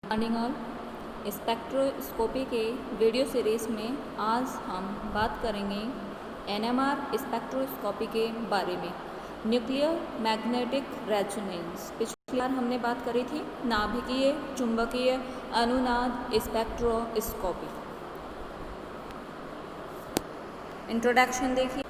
Morning all. Spectroscopy के video series में आज हम बात करेंगे एनएमआर स्पेक्ट्रोस्कोपी के बारे में, न्यूक्लियर मैग्नेटिक रेजोनेंस। पिछली बार हमने बात करी थी नाभिकीय चुंबकीय अनुनाद स्पेक्ट्रोस्कोपी। इंट्रोडक्शन देखिए।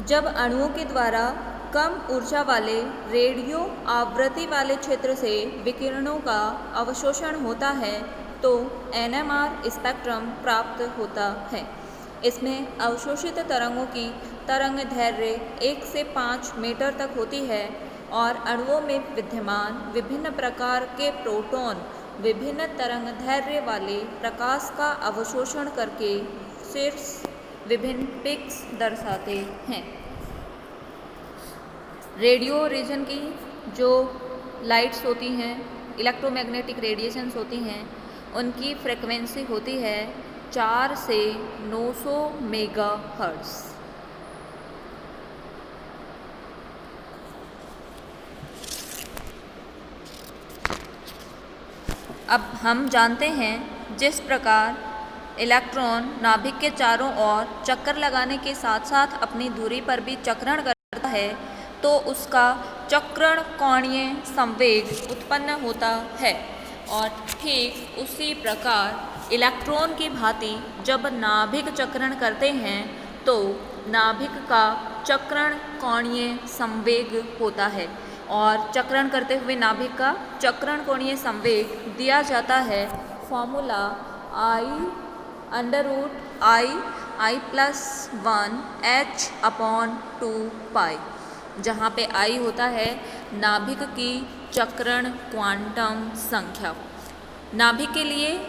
जब अणुओं के द्वारा कम ऊर्जा वाले रेडियो आवृत्ति वाले क्षेत्र से विकिरणों का अवशोषण होता है तो एनएमआर स्पेक्ट्रम प्राप्त होता है। इसमें अवशोषित तरंगों की तरंग दैर्घ्य 1 से 5 मीटर तक होती है और अणुओं में विद्यमान विभिन्न प्रकार के प्रोटॉन विभिन्न तरंग दैर्घ्य वाले प्रकाश का अवशोषण करके शीर्ष विभिन्न पिक्स दर्शाते हैं। रेडियो रीजन की जो लाइट्स होती हैं, इलेक्ट्रोमैग्नेटिक रेडिएशंस होती हैं, उनकी फ्रिक्वेंसी होती है 4 से 900 मेगाहर्ट्ज़। अब हम जानते हैं जिस प्रकार इलेक्ट्रॉन नाभिक के चारों ओर चक्कर लगाने के साथ साथ अपनी धुरी पर भी चक्रण करता है तो उसका चक्रण कोणीय संवेग उत्पन्न होता है। और ठीक उसी प्रकार इलेक्ट्रॉन की भांति जब नाभिक चक्रण करते हैं तो नाभिक का चक्रण कोणीय संवेग होता है और चक्रण करते हुए नाभिक का चक्रण कोणीय संवेग दिया जाता है फॉर्मूला I√I+1h/2π, जहाँ पे I होता है नाभिक की चक्रण क्वांटम संख्या। नाभिक के लिए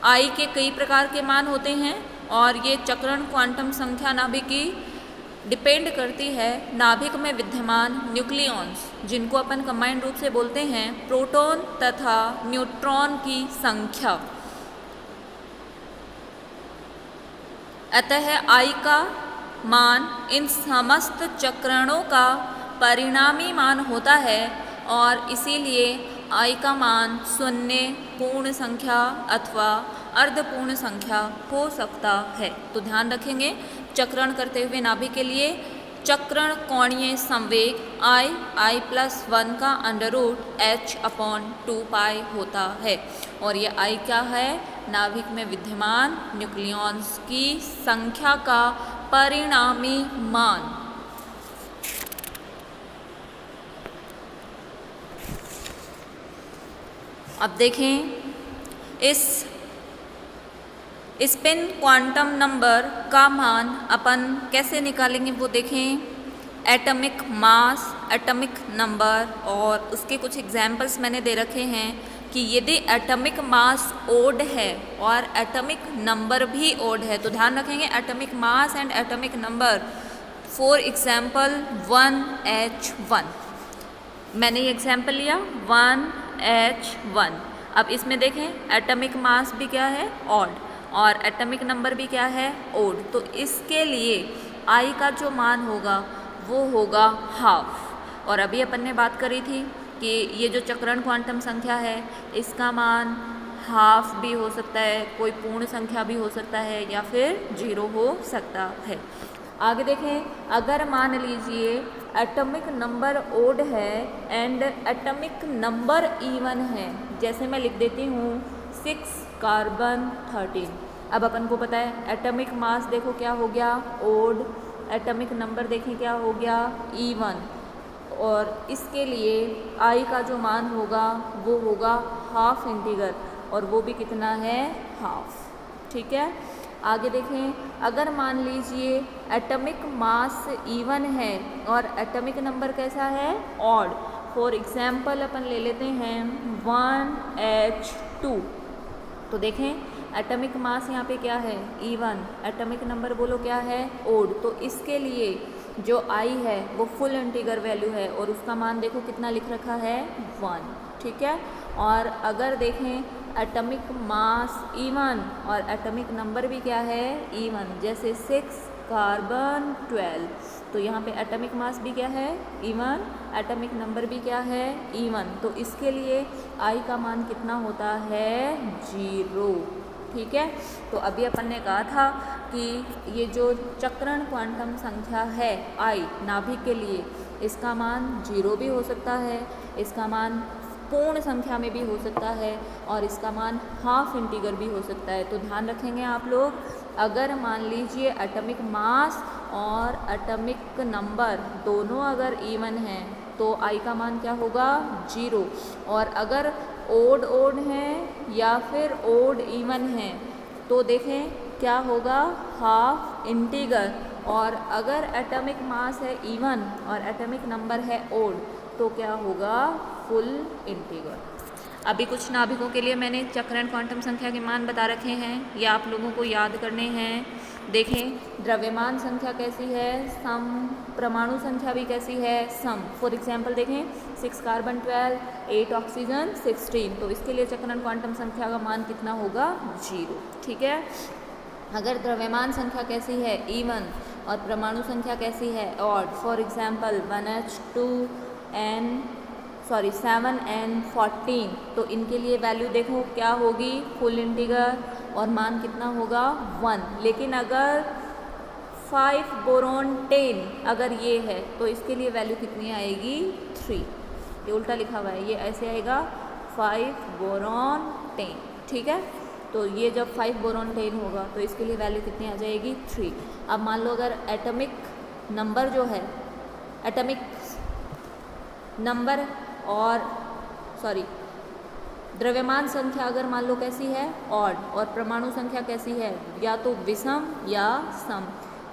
I के कई प्रकार के मान होते हैं और ये चक्रण क्वांटम संख्या नाभिक की डिपेंड करती है नाभिक में विद्यमान न्यूक्लियॉन्स, जिनको अपन कंबाइंड रूप से बोलते हैं प्रोटॉन तथा न्यूट्रॉन की संख्या। अतः I का मान इन समस्त चक्रणों का परिणामी मान होता है और इसीलिए I का मान शून्य, पूर्ण संख्या अथवा अर्धपूर्ण संख्या हो सकता है। तो ध्यान रखेंगे, चक्रण करते हुए नाभिक के लिए चक्रण कोणीय संवेग I+1 का √h/2π होता है और ये I क्या है? नाभिक में विद्यमान न्यूक्लियॉन्स की संख्या का परिणामी मान। अब देखें इस स्पिन क्वांटम नंबर का मान अपन कैसे निकालेंगे वो देखें। एटॉमिक मास, एटॉमिक नंबर और उसके कुछ एग्जाम्पल्स मैंने दे रखे हैं कि यदि एटॉमिक मास ओड है और एटॉमिक नंबर भी ओड है तो ध्यान रखेंगे atomic mass and atomic number. For example 1h1, मैंने ये एग्जाम्पल लिया 1h1। अब इसमें देखें एटॉमिक मास भी क्या है? ऑड, और एटॉमिक नंबर भी क्या है? ओड। तो इसके लिए I का जो मान होगा वो होगा हाफ। और अभी अपन ने बात करी थी कि ये जो चक्रण क्वांटम संख्या है इसका मान हाफ भी हो सकता है, कोई पूर्ण संख्या भी हो सकता है या फिर 0 हो सकता है। आगे देखें, अगर मान लीजिए एटॉमिक नंबर ओड है एंड एटॉमिक नंबर इवन है, जैसे मैं लिख देती हूँ 6 कार्बन 13। अब अपन को पता है एटॉमिक मास देखो क्या हो गया? ओड। एटॉमिक नंबर देखें क्या हो गया? इवन। और इसके लिए I का जो मान होगा वो होगा हाफ इंटीगर, और वो भी कितना है? हाफ। ठीक है। आगे देखें, अगर मान लीजिए एटॉमिक मास इवन है और एटॉमिक नंबर कैसा है? ऑड। फॉर एग्जाम्पल अपन ले लेते हैं 1h2। तो देखें एटॉमिक मास यहाँ पे क्या है? इवन। एटॉमिक नंबर बोलो क्या है? ओड। तो इसके लिए जो I है वो फुल इंटीगर वैल्यू है और उसका मान देखो कितना लिख रखा है? 1। ठीक है। और अगर देखें एटॉमिक मास इवन और एटॉमिक नंबर भी क्या है? इवन, जैसे 6 कार्बन 12। तो यहाँ पे एटॉमिक मास भी क्या है, इवन, एटॉमिक नंबर भी क्या है, इवन। तो इसके लिए आई का मान कितना होता है, 0। ठीक है, तो अभी अपन ने कहा था कि ये जो चक्रण क्वांटम संख्या है आई नाभिक के लिए, इसका मान 0 भी हो सकता है, इसका मान पूर्ण संख्या में भी हो सकता है, और इसका मान हाफ इंटीगर भी हो सकता है। तो ध्यान रखेंगे आप लोग, अगर मान लीजिए एटॉमिक मास और एटॉमिक नंबर दोनों अगर इवन हैं तो आई का मान क्या होगा, 0। और अगर ओड ओड हैं या फिर ओड इवन हैं तो देखें क्या होगा, हाफ इंटीगर। और अगर एटॉमिक मास है इवन और एटॉमिक नंबर है ओड तो क्या होगा, फुल इंटीगर। अभी कुछ नाभिकों के लिए मैंने चक्रण क्वांटम संख्या के मान बता रखे हैं, ये आप लोगों को याद करने हैं। देखें द्रव्यमान संख्या कैसी है, सम, परमाणु संख्या भी कैसी है, सम। फॉर एग्जांपल देखें 6 कार्बन 12, 8 ऑक्सीजन 16, तो इसके लिए चक्रण क्वांटम संख्या का मान कितना होगा, 0। ठीक है, अगर द्रव्यमान संख्या कैसी है, इवन, और परमाणु संख्या कैसी है, ऑड, फॉर एग्जांपल 7n14, तो इनके लिए वैल्यू देखो क्या होगी, फुल इंटीगर, और मान कितना होगा, 1। लेकिन अगर 5 बोरॉन 10 अगर ये है तो इसके लिए वैल्यू कितनी आएगी, 3। ये उल्टा लिखा हुआ है, ये ऐसे आएगा 5 बोरॉन 10। ठीक है, तो ये जब 5 बोरॉन 10 होगा तो इसके लिए वैल्यू कितनी आ जाएगी, 3। अब मान लो अगर एटॉमिक नंबर जो है, एटॉमिक नंबर द्रव्यमान संख्या अगर मान लो कैसी है, ऑड, और परमाणु संख्या कैसी है, या तो विषम या सम,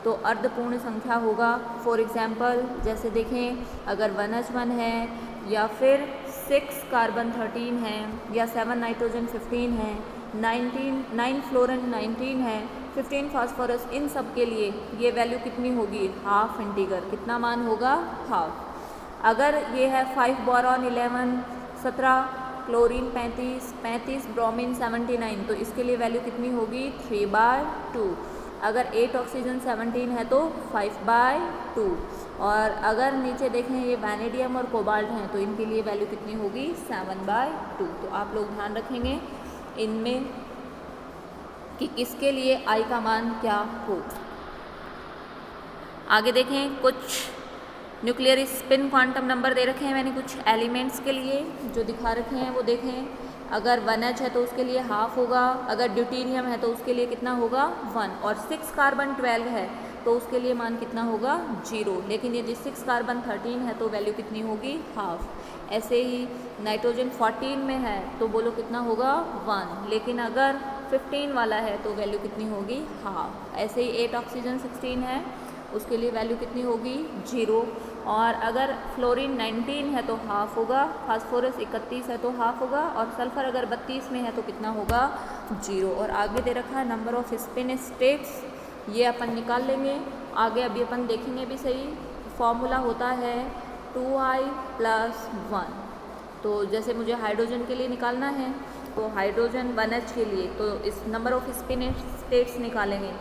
तो अर्धपूर्ण संख्या होगा। फॉर एग्जांपल जैसे देखें अगर 1H1 है, या फिर 6 कार्बन 13 है, या 7 नाइट्रोजन 15 है, 9 फ्लोरीन 19 है, 15 फास्फोरस, इन सब के लिए ये वैल्यू कितनी होगी, हाफ इंटीगर। कितना मान होगा, हाफ। अगर ये है 5 बोरॉन 11, 17 क्लोरीन 35 ब्रोमीन 79, तो इसके लिए वैल्यू कितनी होगी, 3/2। अगर 8 ऑक्सीजन 17 है तो 5/2। और अगर नीचे देखें ये वैनेडियम और कोबाल्ट हैं तो इनके लिए वैल्यू कितनी होगी, 7/2। तो आप लोग ध्यान रखेंगे इनमें कि किसके लिए आई का मान क्या होगा। आगे देखें कुछ न्यूक्लियर स्पिन क्वांटम नंबर दे रखे हैं मैंने कुछ एलिमेंट्स के लिए जो दिखा रखे हैं वो देखें। अगर 1H है तो उसके लिए हाफ होगा, अगर ड्यूटेरियम है तो उसके लिए कितना होगा, 1, और 6 कार्बन 12 है तो उसके लिए मान कितना होगा, 0। लेकिन यदि 6 कार्बन 13 है तो वैल्यू कितनी होगी, हाफ। ऐसे ही नाइट्रोजन 14 में है तो बोलो कितना होगा, 1, लेकिन अगर 15 वाला है तो वैल्यू कितनी होगी, हाफ। ऐसे ही 8 ऑक्सीजन 16 है उसके लिए वैल्यू कितनी होगी, 0। और अगर फ्लोरीन 19 है तो हाफ होगा, फास्फोरस 31 है तो हाफ होगा, और सल्फर अगर 32 में है तो कितना होगा, 0। और आगे दे रखा है नंबर ऑफ स्पिन स्टेट्स, ये अपन निकाल लेंगे आगे, अभी अपन देखेंगे भी सही। फॉर्मूला होता है 2i + 1। तो जैसे मुझे हाइड्रोजन के लिए निकालना है तो हाइड्रोजन 1H के लिए तो इस नंबर ऑफ स्पिन स्टेट्स निकालेंगे,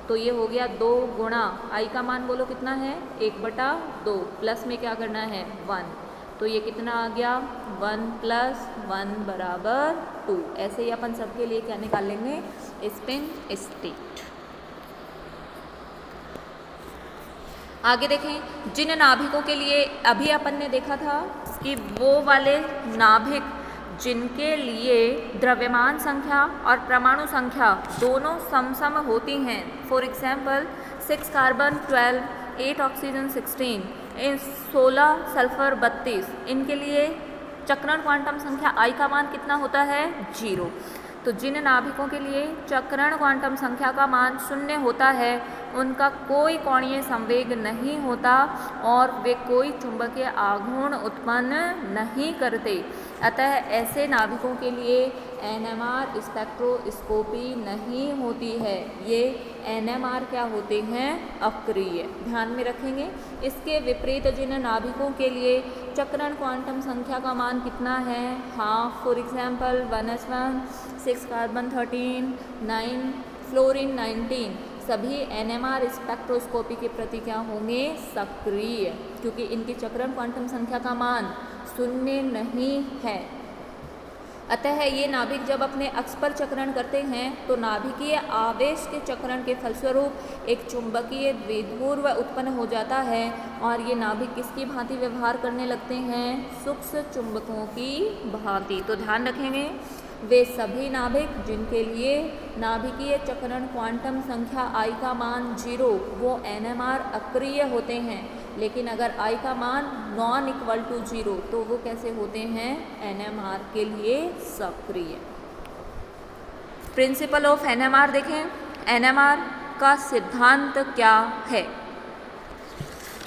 तो ये हो गया 2 गुणा आई का मान बोलो कितना है, 1/2, प्लस में क्या करना है, 1, तो ये कितना आ गया, 1 + 1 = 2। ऐसे ही अपन सबके लिए क्या निकाल लेंगे, स्पिन स्टेट। आगे देखें जिन नाभिकों के लिए अभी अपन ने देखा था कि वो वाले नाभिक जिनके लिए द्रव्यमान संख्या और परमाणु संख्या दोनों समसम होती हैं, for example 6 carbon 12, 8 oxygen 16, 16 sulphur 32, इनके लिए चक्रण क्वांटम संख्या आई का मान कितना होता है, 0। तो जिन नाभिकों के लिए चक्रण क्वांटम संख्या का मान 0 होता है उनका कोई कोणीय संवेग नहीं होता और वे कोई चुंबकीय आघूर्ण उत्पन्न नहीं करते। अतः ऐसे नाभिकों के लिए NMR स्पेक्ट्रोस्कोपी नहीं होती है। ये NMR क्या होते हैं, अक्रिय। ध्यान में रखेंगे। इसके विपरीत जिन नाभिकों के लिए चक्रण क्वांटम संख्या का मान कितना है, half, for example 1s1, 6 carbon 13, 9 fluorine 19, सभी NMR स्पेक्ट्रोस्कोपी के प्रति क्या होंगे, सक्रिय, क्योंकि इनकी चक्रण क्वांटम संख्या का मान शून्य नहीं है। अतः ये नाभिक जब अपने अक्ष पर चक्रण करते हैं तो नाभिकीय आवेश के चक्रण के फलस्वरूप एक चुंबकीय द्विध्रुव उत्पन्न हो जाता है और ये नाभिक किसकी भांति व्यवहार करने लगते हैं, सूक्ष्म चुंबकों की भांति। तो ध्यान रखेंगे, वे सभी नाभिक जिनके लिए नाभिकीय चक्रण क्वांटम संख्या I का मान 0 वो NMR अक्रिय होते हैं, लेकिन अगर I का मान नॉन इक्वल टू 0 तो वो कैसे होते हैं, NMR के लिए सक्रिय। प्रिंसिपल ऑफ NMR देखें, NMR का सिद्धांत क्या है।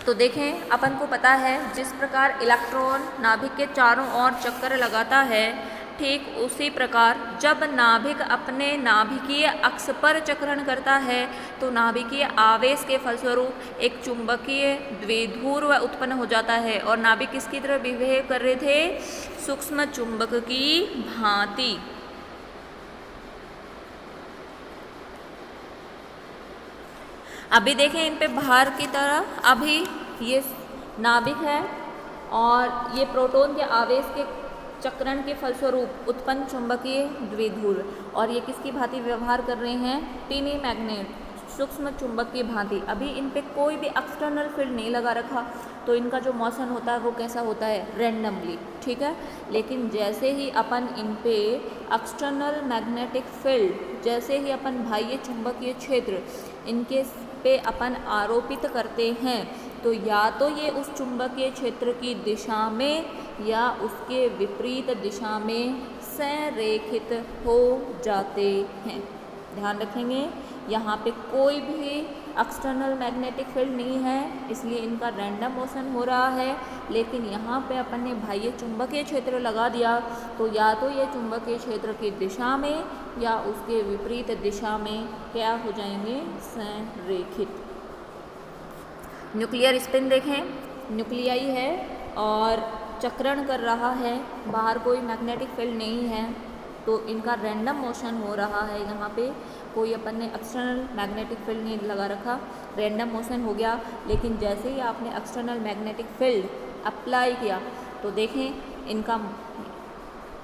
तो देखें, अपन को पता है जिस प्रकार इलेक्ट्रॉन नाभिक के चारों ओर चक्कर लगाता है, ठीक उसी प्रकार जब नाभिक अपने नाभिकीय अक्ष पर चक्रण करता है तो नाभिकीय आवेश के फलस्वरूप एक चुंबकीय द्विध्रुव उत्पन्न हो जाता है और नाभिक किसकी तरह बिहेव कर रहे थे, सूक्ष्म चुंबक की भांति। अभी देखें इन पे बाहर की तरह, अभी ये नाभिक है और ये प्रोटॉन के आवेश के चक्रण के फलस्वरूप उत्पन्न चुंबकीय द्विध्रुव, और ये किसकी भांति व्यवहार कर रहे हैं, टीनी मैग्नेट, सूक्ष्म चुंबक की भांति। अभी इन पे कोई भी एक्सटर्नल फील्ड नहीं लगा रखा तो इनका जो मोशन होता है वो कैसा होता है, रैंडमली, ठीक है। लेकिन जैसे ही अपन इन पे एक्सटर्नल मैग्नेटिक फील्ड, जैसे ही अपन बाह्य चुंबकीय क्षेत्र इनके पे अपन आरोपित करते हैं तो या तो ये उस चुंबकीय क्षेत्र की दिशा में या उसके विपरीत दिशा में संरेखित हो जाते हैं। ध्यान रखेंगे, यहाँ पे कोई भी एक्सटर्नल मैग्नेटिक फील्ड नहीं है, इसलिए इनका रैंडम मोशन हो रहा है। लेकिन यहाँ पे अपन ने बाह्य चुंबकीय क्षेत्र लगा दिया तो या तो ये चुंबकीय क्षेत्र की दिशा में या उसके विपरीत दिशा में क्या हो जाएंगे, संरेखित। न्यूक्लियर स्पिन देखें, न्यूक्लियाई है और चक्रण कर रहा है, बाहर कोई मैग्नेटिक फील्ड नहीं है तो इनका रैंडम मोशन हो रहा है। यहाँ पे कोई अपन ने एक्सटर्नल मैग्नेटिक फील्ड नहीं लगा रखा, रैंडम मोशन हो गया। लेकिन जैसे ही आपने एक्सटर्नल मैग्नेटिक फील्ड अप्लाई किया तो देखें इनका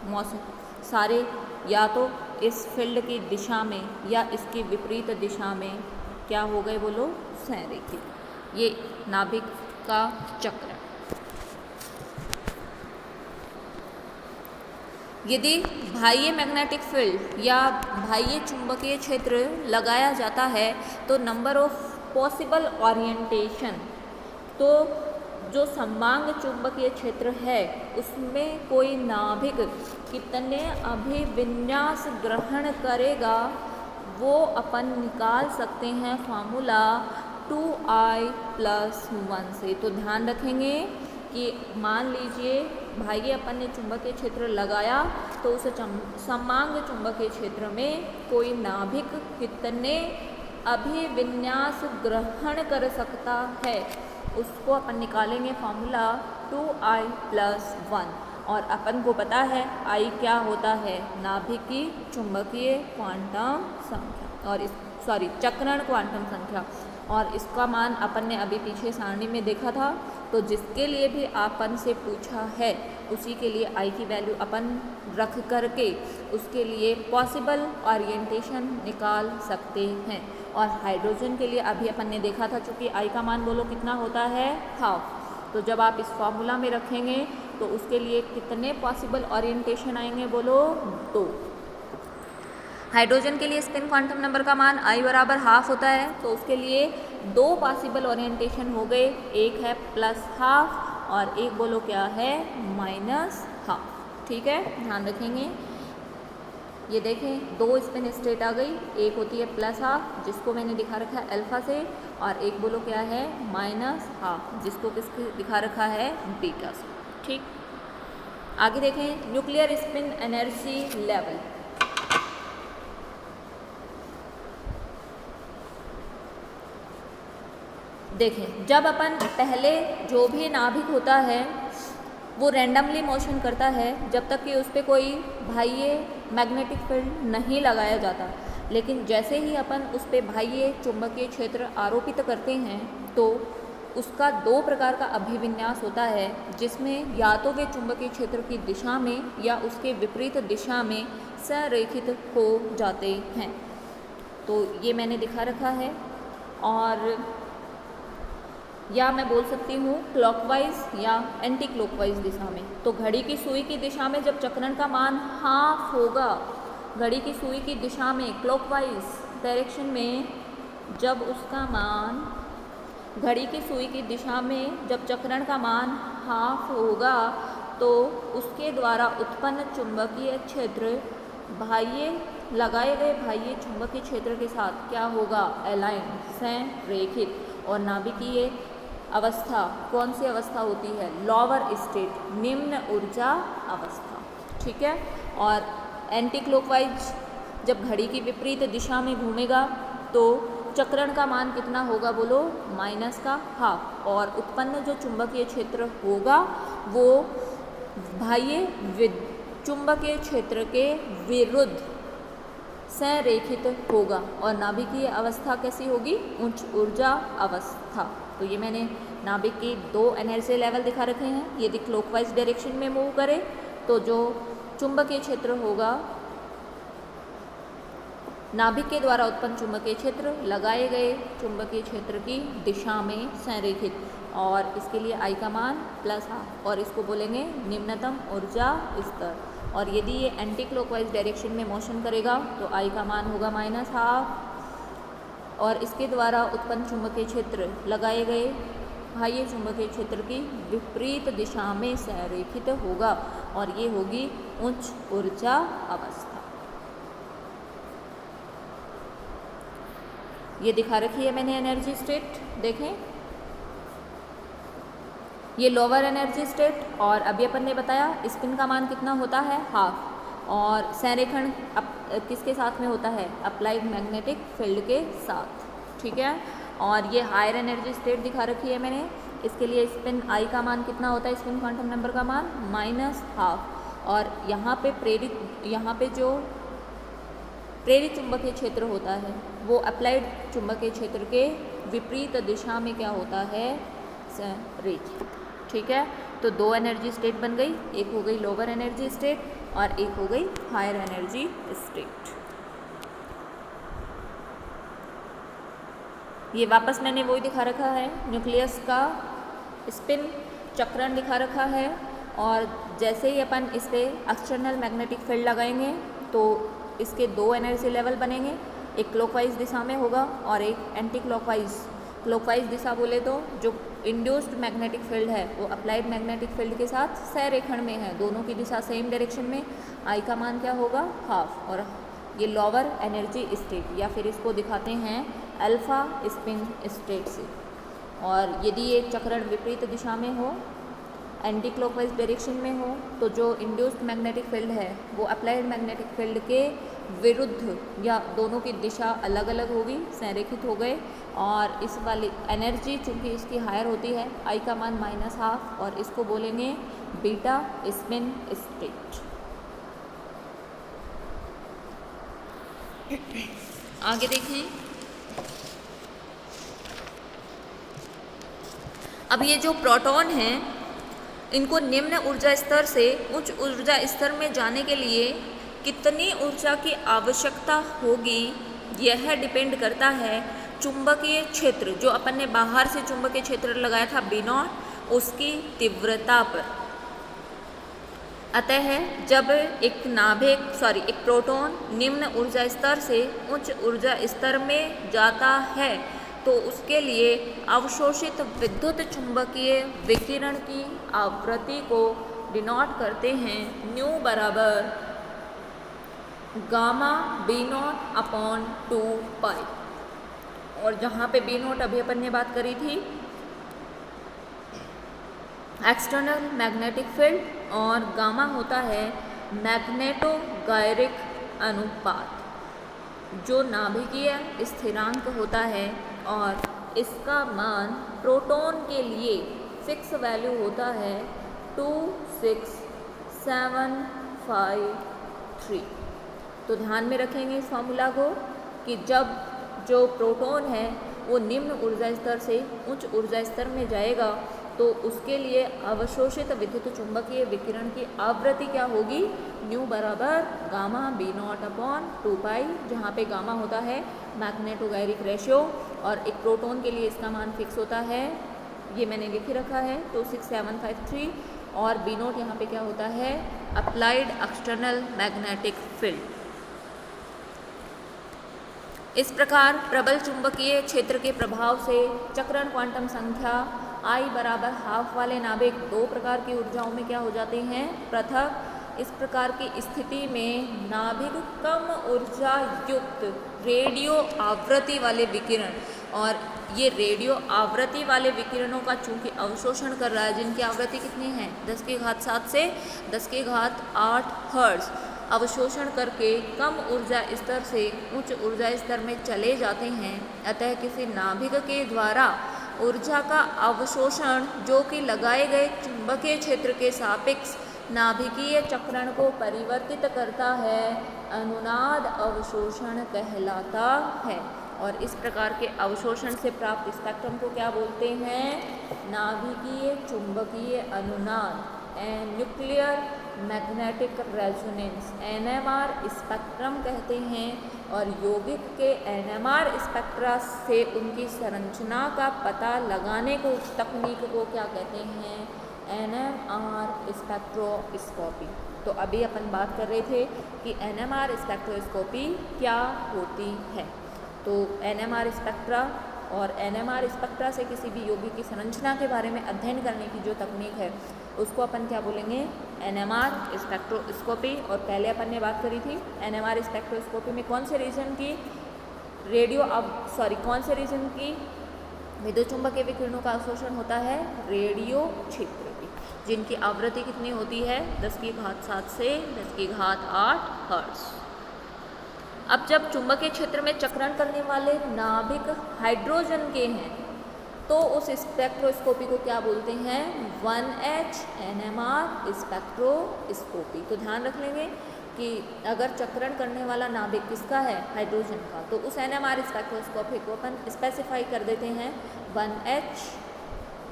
मोशन सारे या तो इस फील्ड की दिशा में या इसकी विपरीत दिशा में क्या हो गए, बोलो, संरेखित। ये नाभिक का चक्र। यदि बाह्य मैग्नेटिक फील्ड या बाह्य चुंबकीय क्षेत्र लगाया जाता है तो नंबर ऑफ पॉसिबल ओरिएंटेशन, तो जो सममांग चुंबकीय क्षेत्र है उसमें कोई नाभिक कितने अभिविन्यास ग्रहण करेगा वो अपन निकाल सकते हैं फॉर्मूला 2I+1 से। तो ध्यान रखेंगे कि मान लीजिए बाह्य अपन ने चुंबकीय क्षेत्र लगाया तो उस सममांग चुंबकीय क्षेत्र में कोई नाभिक कितने अभिविन्यास ग्रहण कर सकता है उसको अपन निकालेंगे फॉर्मूला 2I+1। और अपन को पता है I क्या होता है, नाभिकीय चुंबकीय क्वांटम संख्या और चक्रण क्वांटम संख्या, और इसका मान अपन ने अभी पीछे सारणी में देखा था। तो जिसके लिए भी अपन से पूछा है उसी के लिए I की वैल्यू अपन रख करके उसके लिए पॉसिबल ओरिएंटेशन निकाल सकते हैं। और हाइड्रोजन के लिए अभी अपन ने देखा था, चूँकि I का मान बोलो कितना होता है, हाफ। तो जब आप इस फॉर्मूला में रखेंगे तो उसके लिए कितने पॉसिबल ओरिएंटेशन आएंगे, बोलो, 2। हाइड्रोजन के लिए स्पिन क्वांटम नंबर का मान I बराबर हाफ होता है, तो उसके लिए 2 पॉसिबल ओरिएंटेशन हो गए, एक है +½ और एक बोलो क्या है, -½ ठीक है, ध्यान रखेंगे। ये देखें 2 स्पिन स्टेट आ गई, एक होती है +½ जिसको मैंने दिखा रखा है अल्फा से, और एक बोलो क्या है, -½ जिसको किसके दिखा रखा है, बीटा से। ठीक, आगे देखें न्यूक्लियर स्पिन एनर्जी लेवल। देखें जब अपन पहले जो भी नाभिक होता है वो रैंडमली मोशन करता है जब तक कि उस पर कोई बाह्य मैग्नेटिक फील्ड नहीं लगाया जाता। लेकिन जैसे ही अपन उस पर बाह्य चुंबकीय क्षेत्र आरोपित करते हैं तो उसका दो प्रकार का अभिविन्यास होता है, जिसमें या तो वे चुंबकीय क्षेत्र की दिशा में या उसके विपरीत दिशा में संरेखित हो जाते हैं। तो ये मैंने दिखा रखा है। और या मैं बोल सकती हूँ क्लॉकवाइज या एंटी क्लॉकवाइज दिशा में। तो घड़ी की सुई की दिशा में जब चक्रण का मान हाफ होगा, घड़ी की सुई की दिशा में क्लॉकवाइज डायरेक्शन में जब उसका मान, घड़ी की सुई की दिशा में जब चक्रण का मान हाफ होगा तो उसके द्वारा उत्पन्न चुंबकीय क्षेत्र बाह्य लगाए गए बाह्य चुंबकीय क्षेत्र के साथ क्या होगा, अलाइन, संरेखित। और नाभिकीय अवस्था कौन सी अवस्था होती है, लोअर स्टेट, निम्न ऊर्जा अवस्था, ठीक है। और एंटी क्लॉकवाइज जब घड़ी की विपरीत दिशा में घूमेगा तो चक्रण का मान कितना होगा, बोलो, माइनस का हाफ। और उत्पन्न जो चुंबकीय क्षेत्र होगा वो बाह्य चुंबकीय क्षेत्र के विरुद्ध संरेखित होगा। और नाभिकीय अवस्था कैसी होगी, उच्च ऊर्जा अवस्था। तो ये मैंने नाभिक की दो एनर्जी लेवल दिखा रखे हैं। यदि क्लॉकवाइज डायरेक्शन में मूव करे तो जो चुंबकीय क्षेत्र होगा, नाभिक के द्वारा उत्पन्न चुंबकीय क्षेत्र लगाए गए चुंबकीय क्षेत्र की दिशा में संरेखित। और इसके लिए आई का मान प्लस हाफ, और इसको बोलेंगे निम्नतम ऊर्जा स्तर। और यदि ये एंटी क्लॉकवाइज डायरेक्शन में मोशन करेगा तो आई का मान होगा माइनस हाफ, और इसके द्वारा उत्पन्न चुंबकीय क्षेत्र लगाए गए बाह्य चुंबकीय क्षेत्र की विपरीत दिशा में संरेखित होगा, और ये होगी उच्च ऊर्जा अवस्था। ये दिखा रखी है मैंने एनर्जी स्टेट, देखें, ये लोअर एनर्जी स्टेट। और अभी अपन ने बताया स्पिन का मान कितना होता है, हाफ। और संरेखण किसके साथ में होता है, अप्लाइड मैग्नेटिक फील्ड के साथ, ठीक है। और ये हायर एनर्जी स्टेट दिखा रखी है मैंने। इसके लिए स्पिन आई का मान कितना होता है, स्पिन क्वांटम नंबर का मान माइनस हाफ। और यहाँ पे जो प्रेरित चुंबकीय क्षेत्र होता है वो अप्लाइड चुंबकीय क्षेत्र के विपरीत दिशा में क्या होता है, संरेखित, ठीक है। तो दो एनर्जी स्टेट बन गई, एक हो गई लोअर एनर्जी स्टेट और एक हो गई हायर एनर्जी स्टेट। ये वापस मैंने वही दिखा रखा है, न्यूक्लियस का स्पिन चक्रण दिखा रखा है। और जैसे ही अपन इस पर एक्सटर्नल मैग्नेटिक फील्ड लगाएंगे तो इसके दो एनर्जी लेवल बनेंगे, एक क्लॉकवाइज दिशा में होगा और एक एंटी क्लॉकवाइज। क्लॉकवाइज दिशा बोले तो जो इंड्यूस्ड मैग्नेटिक फील्ड है वो अप्लाइड मैग्नेटिक फील्ड के साथ संरेखण में है, दोनों की दिशा सेम डायरेक्शन में। आई का मान क्या होगा, हाफ। और ये लोअर एनर्जी स्टेट, या फिर इसको दिखाते हैं अल्फा स्पिन स्टेट से। और यदि ये चक्रण विपरीत दिशा में हो, एंटी क्लॉकवाइज डायरेक्शन में हो, तो जो इंड्यूस्ड मैग्नेटिक फील्ड है वो अप्लाइड मैग्नेटिक फील्ड के विरुद्ध या दोनों की दिशा अलग अलग होगी, संरेखित हो गए। और इस वाली एनर्जी चूँकि इसकी हायर होती है, आई का मान माइनस हाफ, और इसको बोलेंगे बीटा स्पिन स्टेट। आगे देखें, अब ये जो प्रोटॉन हैं इनको निम्न ऊर्जा स्तर से उच्च ऊर्जा स्तर में जाने के लिए कितनी ऊर्जा की आवश्यकता होगी, यह डिपेंड करता है चुंबकीय क्षेत्र, जो अपन ने बाहर से चुंबकीय क्षेत्र लगाया था B0, उसकी तीव्रता पर। अतः जब एक प्रोटॉन निम्न ऊर्जा स्तर से उच्च ऊर्जा स्तर में जाता है तो उसके लिए अवशोषित विद्युत चुंबकीय विकिरण की आवृत्ति को डिनोट करते हैं न्यू बराबर गामा B0 अपॉन 2 पाई। और जहाँ पे B0 अभी अपन ने बात करी थी एक्सटर्नल मैग्नेटिक फील्ड, और गामा होता है मैग्नेटोगायरिक अनुपात, जो नाभिकीय स्थिरांक होता है। और इसका मान प्रोटॉन के लिए फिक्स वैल्यू होता है 26753, तो ध्यान में रखेंगे इस फॉर्मूला को कि जब जो प्रोटॉन है वो निम्न ऊर्जा स्तर से उच्च ऊर्जा स्तर में जाएगा तो उसके लिए अवशोषित विद्युत चुंबकीय विकिरण की आवृत्ति क्या होगी, न्यू बराबर गामा बी नॉट अपॉन 2 पाई, जहाँ पे गामा होता है मैग्नेटोगायरिक रेशियो और एक प्रोटॉन के लिए इसका मान फिक्स होता है, ये मैंने लिख रखा है 26753, और बी नॉट यहाँ पे क्या होता है, अप्लाइड एक्सटर्नल मैग्नेटिक फील्ड। इस प्रकार प्रबल चुंबकीय क्षेत्र के प्रभाव से चक्रण क्वांटम संख्या I बराबर हाफ वाले नाभिक दो प्रकार की ऊर्जाओं में क्या हो जाते हैं, पृथक। इस प्रकार की स्थिति में नाभिक कम ऊर्जा युक्त रेडियो आवृत्ति वाले विकिरण, और ये रेडियो आवृत्ति वाले विकिरणों का चूंकि अवशोषण कर रहा है, जिनकी आवृत्ति कितनी है 10⁻7 से 10⁸ हर्ट्ज, अवशोषण करके कम ऊर्जा स्तर से उच्च ऊर्जा स्तर में चले जाते हैं। अतः किसी नाभिक के द्वारा ऊर्जा का अवशोषण जो कि लगाए गए चुंबकीय क्षेत्र के सापेक्ष नाभिकीय चक्रण को परिवर्तित करता है, अनुनाद अवशोषण कहलाता है। और इस प्रकार के अवशोषण से प्राप्त स्पेक्ट्रम को क्या बोलते हैं, नाभिकीय चुंबकीय अनुनाद, nuclear magnetic resonance, NMR spectrum कहते हैं। और यौगिक के NMR स्पेक्ट्रा से उनकी संरचना का पता लगाने को, उस तकनीक को क्या कहते हैं, NMR स्पेक्ट्रोस्कोपी। तो अभी अपन बात कर रहे थे कि NMR स्पेक्ट्रोस्कोपी क्या होती है। तो NMR स्पेक्ट्रा और NMR स्पेक्ट्रा से किसी भी यौगिक की संरचना के बारे में अध्ययन करने की जो तकनीक है उसको अपन क्या बोलेंगे, NMR स्पेक्ट्रोस्कोपी। और पहले अपन ने बात करी थी NMR स्पेक्ट्रोस्कोपी में कौन से रीजन की कौन से रीजन की विद्युत चुंबकीय विकिरणों का अवशोषण होता है, रेडियो क्षेत्र की, जिनकी आवृत्ति कितनी होती है 10⁻7 से 10⁸ हर्ट्ज। अब जब चुंबकीय क्षेत्र में चक्रण करने वाले नाभिक हाइड्रोजन के हैं तो उस स्पेक्ट्रोस्कोपी को क्या बोलते हैं, 1H NMR स्पेक्ट्रोस्कोपी। तो ध्यान रख लेंगे कि अगर चक्रण करने वाला नाभिक किसका है, हाइड्रोजन का, तो उस NMR स्पेक्ट्रोस्कोपी को अपन स्पेसिफाई कर देते हैं 1H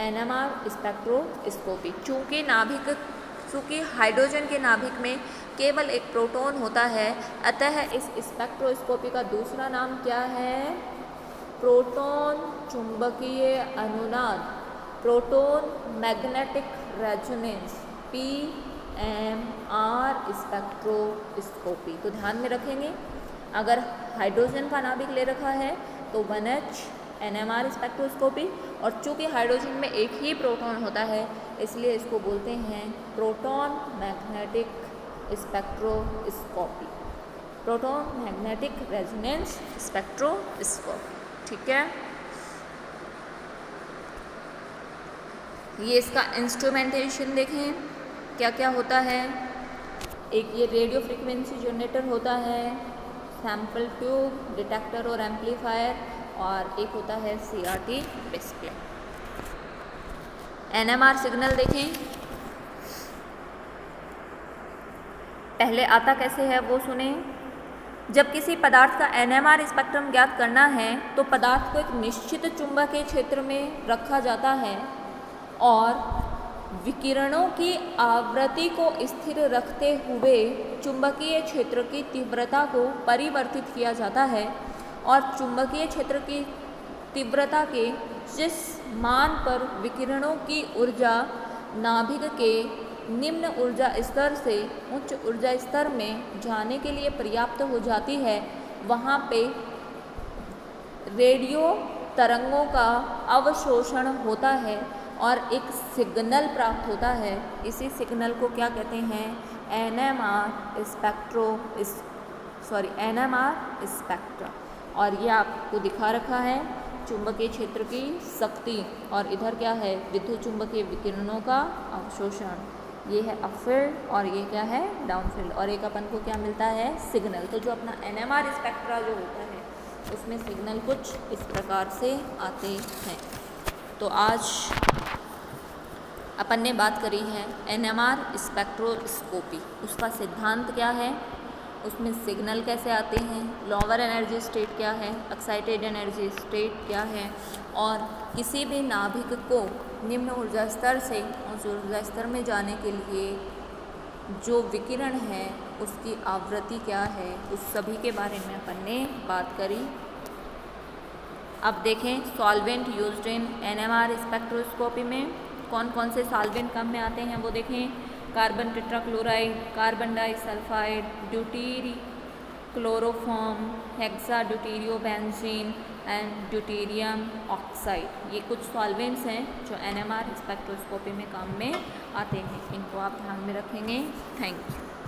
NMR स्पेक्ट्रोस्कोपी। चूँकि हाइड्रोजन के नाभिक में केवल एक प्रोटॉन होता है, अतः इस स्पेक्ट्रोस्कोपी का दूसरा नाम क्या है, प्रोटॉन चुंबकीय अनुनाद, proton magnetic resonance, PMR spectroscopy. तो ध्यान में रखेंगे, अगर हाइड्रोजन का नाभिक ले रखा है तो 1H NMR स्पेक्ट्रोस्कोपी, और चूँकि हाइड्रोजन में एक ही प्रोटॉन होता है इसलिए इसको बोलते हैं proton magnetic spectroscopy, proton magnetic resonance spectroscopy. ठीक है, ये इसका इंस्ट्रूमेंटेशन देखें क्या क्या होता है। एक ये रेडियो फ्रीक्वेंसी जनरेटर होता है, सैंपल ट्यूब, डिटेक्टर और एम्पलीफायर, और एक होता है CRT डिस्प्ले। NMR सिग्नल देखें, पहले आता कैसे है वो सुने। जब किसी पदार्थ का NMR स्पेक्ट्रम ज्ञात करना है तो पदार्थ को एक निश्चित चुंबकीय क्षेत्र में रखा जाता है और विकिरणों की आवृत्ति को स्थिर रखते हुए चुंबकीय क्षेत्र की तीव्रता को परिवर्तित किया जाता है, और चुंबकीय क्षेत्र की तीव्रता के जिस मान पर विकिरणों की ऊर्जा नाभिक के निम्न ऊर्जा स्तर से उच्च ऊर्जा स्तर में जाने के लिए पर्याप्त हो जाती है, वहाँ पे रेडियो तरंगों का अवशोषण होता है और एक सिग्नल प्राप्त होता है। इसी सिग्नल को क्या कहते हैं, NMR स्पेक्ट्रा। और ये आपको दिखा रखा है चुंबकीय क्षेत्र की शक्ति, और इधर क्या है, विद्युत चुंबकीय विकिरणों का अवशोषण। ये है अपफील्ड और ये क्या है, डाउनफील्ड, और एक अपन को क्या मिलता है, सिग्नल। तो जो अपना NMR स्पेक्ट्रा जो होता है उसमें सिग्नल कुछ इस प्रकार से आते हैं। तो आज अपन ने बात करी है NMR स्पेक्ट्रोस्कोपी। उसका सिद्धांत क्या है, उसमें सिग्नल कैसे आते हैं, लोअर एनर्जी स्टेट क्या है, एक्साइटेड एनर्जी स्टेट क्या है, और किसी भी नाभिक को निम्न ऊर्जा स्तर से उच्च ऊर्जा स्तर में जाने के लिए जो विकिरण है उसकी आवृत्ति क्या है, उस सभी के बारे में अपन ने बात करी। अब देखें solvent used in NMR spectroscopy में कौन कौन से सॉल्वेंट काम में आते हैं वो देखें। Carbon tetrachloride, carbon disulphide, deutero chloroform, hexadeuteriobenzene and deuterium oxide. ये कुछ सॉल्वेंट्स हैं जो एनएमआर स्पेक्ट्रोस्कोपी में काम में आते हैं। इनको आप ध्यान में रखेंगे। Thank you.